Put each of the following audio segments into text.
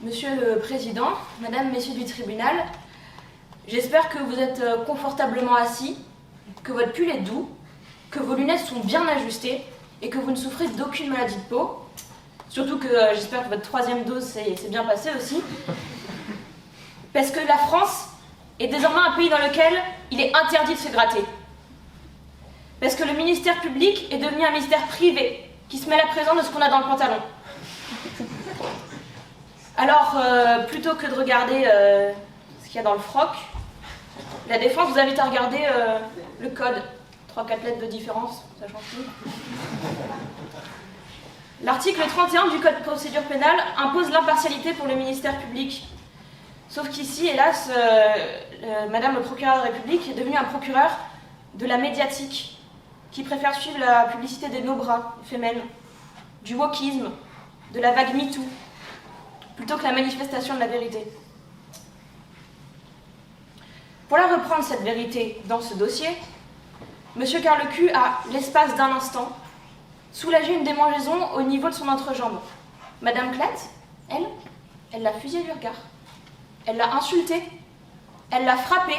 Monsieur le Président, Madame, Messieurs du tribunal, j'espère que vous êtes confortablement assis, que votre pull est doux, que vos lunettes sont bien ajustées et que vous ne souffrez d'aucune maladie de peau. Surtout que j'espère que votre 3e dose s'est bien passée aussi. Parce que la France est désormais un pays dans lequel il est interdit de se gratter. Parce que le ministère public est devenu un ministère privé qui se mêle à présent de ce qu'on a dans le pantalon. Alors, plutôt que de regarder ce qu'il y a dans le froc, la défense vous invite à regarder le code. 3-4 lettres de différence, ça change tout. L'article 31 du Code de procédure pénale impose l'impartialité pour le ministère public. Sauf qu'ici, hélas, Madame le procureur de la République est devenue un procureur de la médiatique, qui préfère suivre la publicité des no-bras fémènes, du wokisme, de la vague MeToo, plutôt que la manifestation de la vérité. Pour la reprendre, cette vérité, dans ce dossier, M. Carlecu a, l'espace d'un instant, soulagé une démangeaison au niveau de son entrejambe. Madame Clatte, elle l'a fusillé du regard. Elle l'a insultée, elle l'a frappée,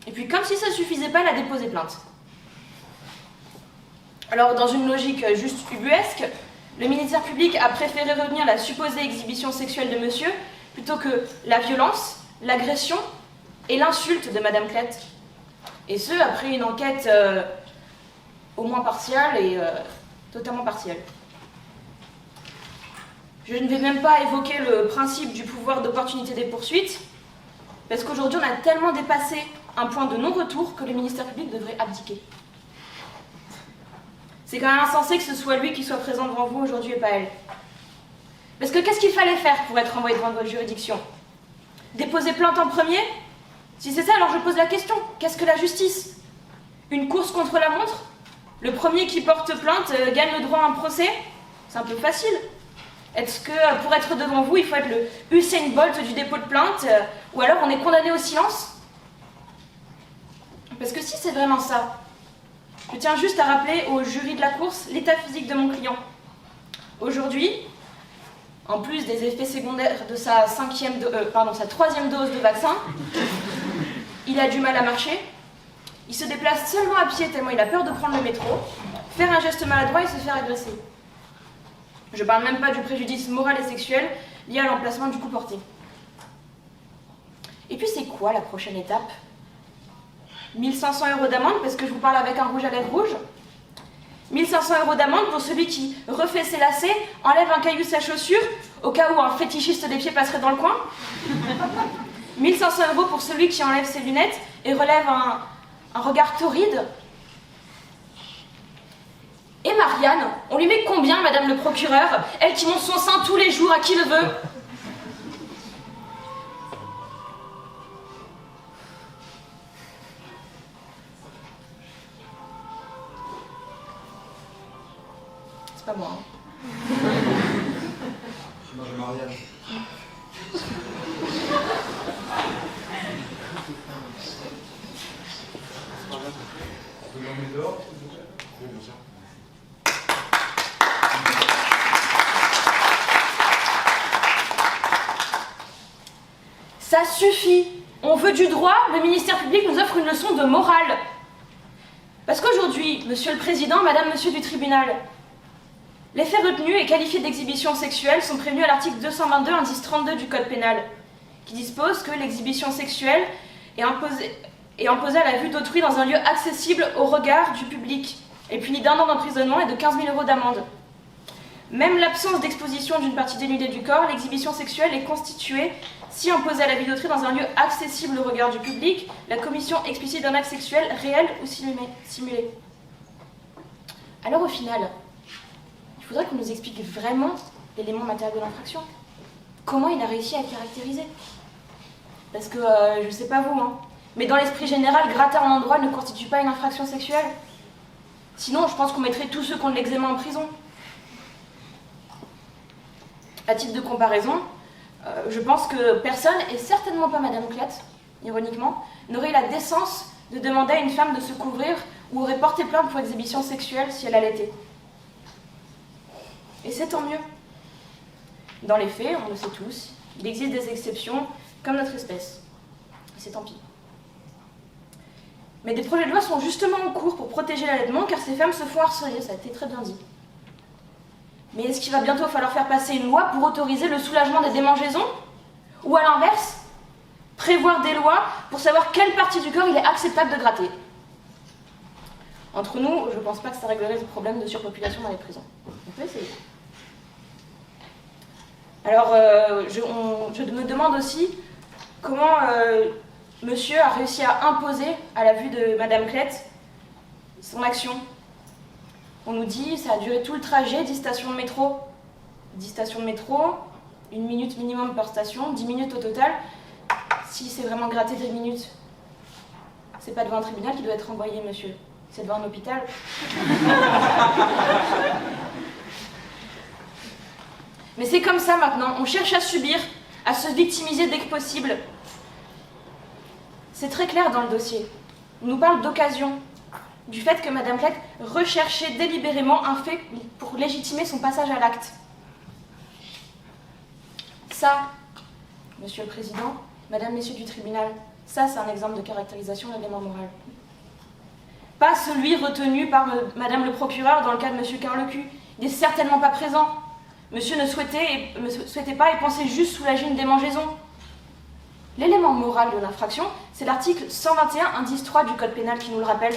et puis comme si ça ne suffisait pas, elle a déposé plainte. Alors, dans une logique juste ubuesque, le ministère public a préféré retenir la supposée exhibition sexuelle de monsieur plutôt que la violence, l'agression et l'insulte de Madame Clatte. Et ce, après une enquête au moins partiale et totalement partielle. Je ne vais même pas évoquer le principe du pouvoir d'opportunité des poursuites, parce qu'aujourd'hui on a tellement dépassé un point de non-retour que le ministère public devrait abdiquer. C'est quand même insensé que ce soit lui qui soit présent devant vous aujourd'hui et pas elle. Parce que qu'est-ce qu'il fallait faire pour être envoyé devant votre juridiction? Déposer plainte en premier? Si c'est ça, alors je pose la question, qu'est-ce que la justice? Une course contre la montre? Le premier qui porte plainte gagne le droit à un procès? C'est un peu facile. Est-ce que pour être devant vous, il faut être le Usain Bolt du dépôt de plainte, ou alors on est condamné au silence? Parce que si c'est vraiment ça, je tiens juste à rappeler au jury de la course l'état physique de mon client. Aujourd'hui, en plus des effets secondaires de sa 3e dose de vaccin, il a du mal à marcher, il se déplace seulement à pied tellement il a peur de prendre le métro, faire un geste maladroit et se faire agresser. Je parle même pas du préjudice moral et sexuel lié à l'emplacement du coup porté. Et puis c'est quoi la prochaine étape? 1 500 € d'amende parce que je vous parle avec un rouge à lèvres rouge? 1 500 € d'amende pour celui qui refait ses lacets, enlève un caillou de sa chaussure, au cas où un fétichiste des pieds passerait dans le coin? 1 500 € pour celui qui enlève ses lunettes et relève un regard torride? Et Marianne, on lui met combien, Madame le procureur? Elle qui monte son sein tous les jours à qui le veut? C'est pas moi, hein. Moi, je Marianne. On peut l'emmener dehors, s'il vous plaît? Oui, bien sûr. Ça suffit. On veut du droit, le ministère public nous offre une leçon de morale. Parce qu'aujourd'hui, Monsieur le Président, Madame, Monsieur du tribunal, les faits retenus et qualifiés d'exhibition sexuelle sont prévenus à l'article 222 indice 32 du Code pénal, qui dispose que l'exhibition sexuelle est imposée à la vue d'autrui dans un lieu accessible au regard du public, et punie d'1 an d'emprisonnement et de 15 000 € d'amende. Même l'absence d'exposition d'une partie dénudée du corps, l'exhibition sexuelle est constituée si imposée à la vue d'autrui dans un lieu accessible au regard du public, la commission explicite d'un acte sexuel réel ou simulé. Alors au final, il faudrait qu'on nous explique vraiment l'élément matériel de l'infraction. Comment il a réussi à le caractériser? Parce que, je sais pas vous, hein, mais dans l'esprit général, gratter un endroit ne constitue pas une infraction sexuelle. Sinon, je pense qu'on mettrait tous ceux qui ont de l'eczéma en prison. À titre de comparaison, je pense que personne, et certainement pas Madame Clatte, ironiquement, n'aurait la décence de demander à une femme de se couvrir ou aurait porté plainte pour exhibition sexuelle si elle allaitait. Et c'est tant mieux. Dans les faits, on le sait tous, il existe des exceptions, comme notre espèce. Et c'est tant pis. Mais des projets de loi sont justement en cours pour protéger l'allaitement, car ces femmes se font harceler, ça a été très bien dit. Mais est-ce qu'il va bientôt falloir faire passer une loi pour autoriser le soulagement des démangeaisons? Ou à l'inverse, prévoir des lois pour savoir quelle partie du corps il est acceptable de gratter? Entre nous, je ne pense pas que ça réglerait le problème de surpopulation dans les prisons. On peut essayer. Alors, je me demande aussi comment monsieur a réussi à imposer, à la vue de Madame Klett, son action. On nous dit ça a duré tout le trajet, 10 stations de métro. 10 stations de métro, 1 minute minimum par station, 10 minutes au total. Si c'est vraiment gratté 10 minutes, c'est pas devant un tribunal qui doit être envoyé, monsieur. C'est devant un hôpital. Mais c'est comme ça maintenant. On cherche à subir, à se victimiser dès que possible. C'est très clair dans le dossier. On nous parle d'occasion, du fait que Madame Klett recherchait délibérément un fait pour légitimer son passage à l'acte. Ça, Monsieur le Président, Madame, Messieurs du tribunal, ça c'est un exemple de caractérisation d'élément moral. Pas celui retenu par Madame le procureur dans le cas de Monsieur Carlecu. Il n'est certainement pas présent. Monsieur ne souhaitait pas et pensait juste soulager une démangeaison. L'élément moral de l'infraction, c'est l'article 121 indice 3 du Code pénal qui nous le rappelle.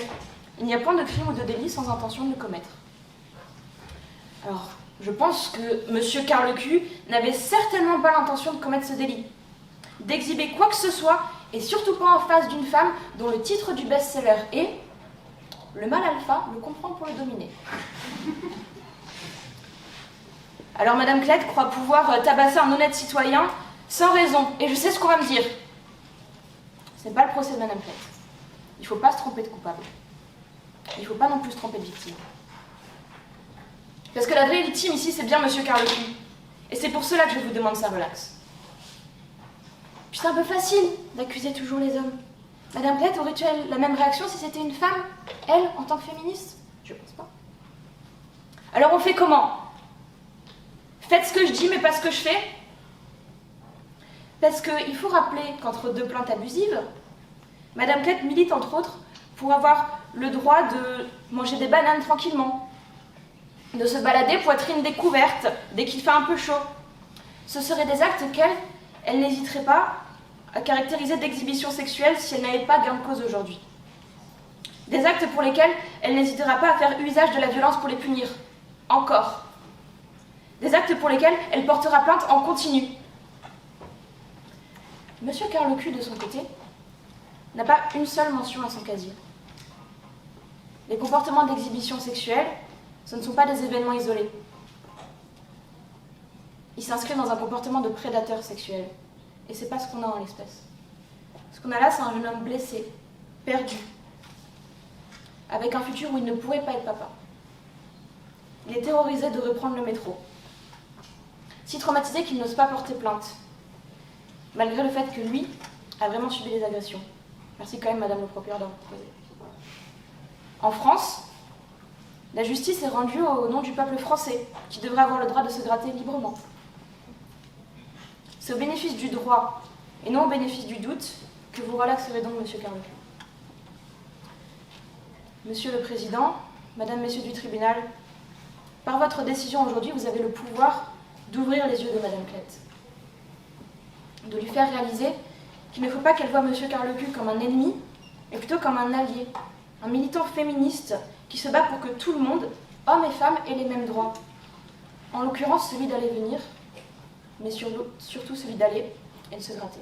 Il n'y a point de crime ou de délit sans intention de le commettre. Alors, je pense que Monsieur Carlecu n'avait certainement pas l'intention de commettre ce délit, d'exhiber quoi que ce soit, et surtout pas en face d'une femme dont le titre du best-seller est « Le mal alpha le comprend pour le dominer ». Alors Madame Klett croit pouvoir tabasser un honnête citoyen sans raison, et je sais ce qu'on va me dire. Ce n'est pas le procès de Madame Klett. Il ne faut pas se tromper de coupable. Il ne faut pas non plus se tromper de victime. Parce que la vraie victime ici, c'est bien Monsieur Carlecu. Et c'est pour cela que je vous demande ça relax. Puis c'est un peu facile d'accuser toujours les hommes. Madame Klett aurait-elle la même réaction si c'était une femme, elle, en tant que féministe? Je pense pas. Alors on fait comment? Faites ce que je dis, mais pas ce que je fais. Parce qu'il faut rappeler qu'entre deux plaintes abusives, Madame Klett milite entre autres pour avoir le droit de manger des bananes tranquillement, de se balader poitrine découverte dès qu'il fait un peu chaud. Ce seraient des actes qu'elle n'hésiterait pas à caractériser d'exhibition sexuelle si elle n'avait pas gain de cause aujourd'hui. Des actes pour lesquels elle n'hésitera pas à faire usage de la violence pour les punir. Encore. Des actes pour lesquels elle portera plainte en continu. Monsieur Carlecu, de son côté, n'a pas une seule mention à son casier. Les comportements d'exhibition sexuelle, ce ne sont pas des événements isolés. Il s'inscrit dans un comportement de prédateur sexuel. Et c'est pas ce qu'on a en l'espèce. Ce qu'on a là, c'est un jeune homme blessé, perdu, avec un futur où il ne pourrait pas être papa. Il est terrorisé de reprendre le métro. Si traumatisé qu'il n'ose pas porter plainte, malgré le fait que lui a vraiment subi des agressions. Merci quand même, Madame le procureur, d'avoir proposé. En France, la justice est rendue au nom du peuple français, qui devrait avoir le droit de se gratter librement. C'est au bénéfice du droit, et non au bénéfice du doute, que vous relaxerez donc, Monsieur Carlecu. Monsieur le Président, Madame, Messieurs du tribunal, par votre décision aujourd'hui, vous avez le pouvoir d'ouvrir les yeux de Madame Klett, de lui faire réaliser qu'il ne faut pas qu'elle voie Monsieur Carlecu comme un ennemi, mais plutôt comme un allié, un militant féministe qui se bat pour que tout le monde, hommes et femmes, ait les mêmes droits. En l'occurrence, celui d'aller venir, mais surtout celui d'aller et de se gratter.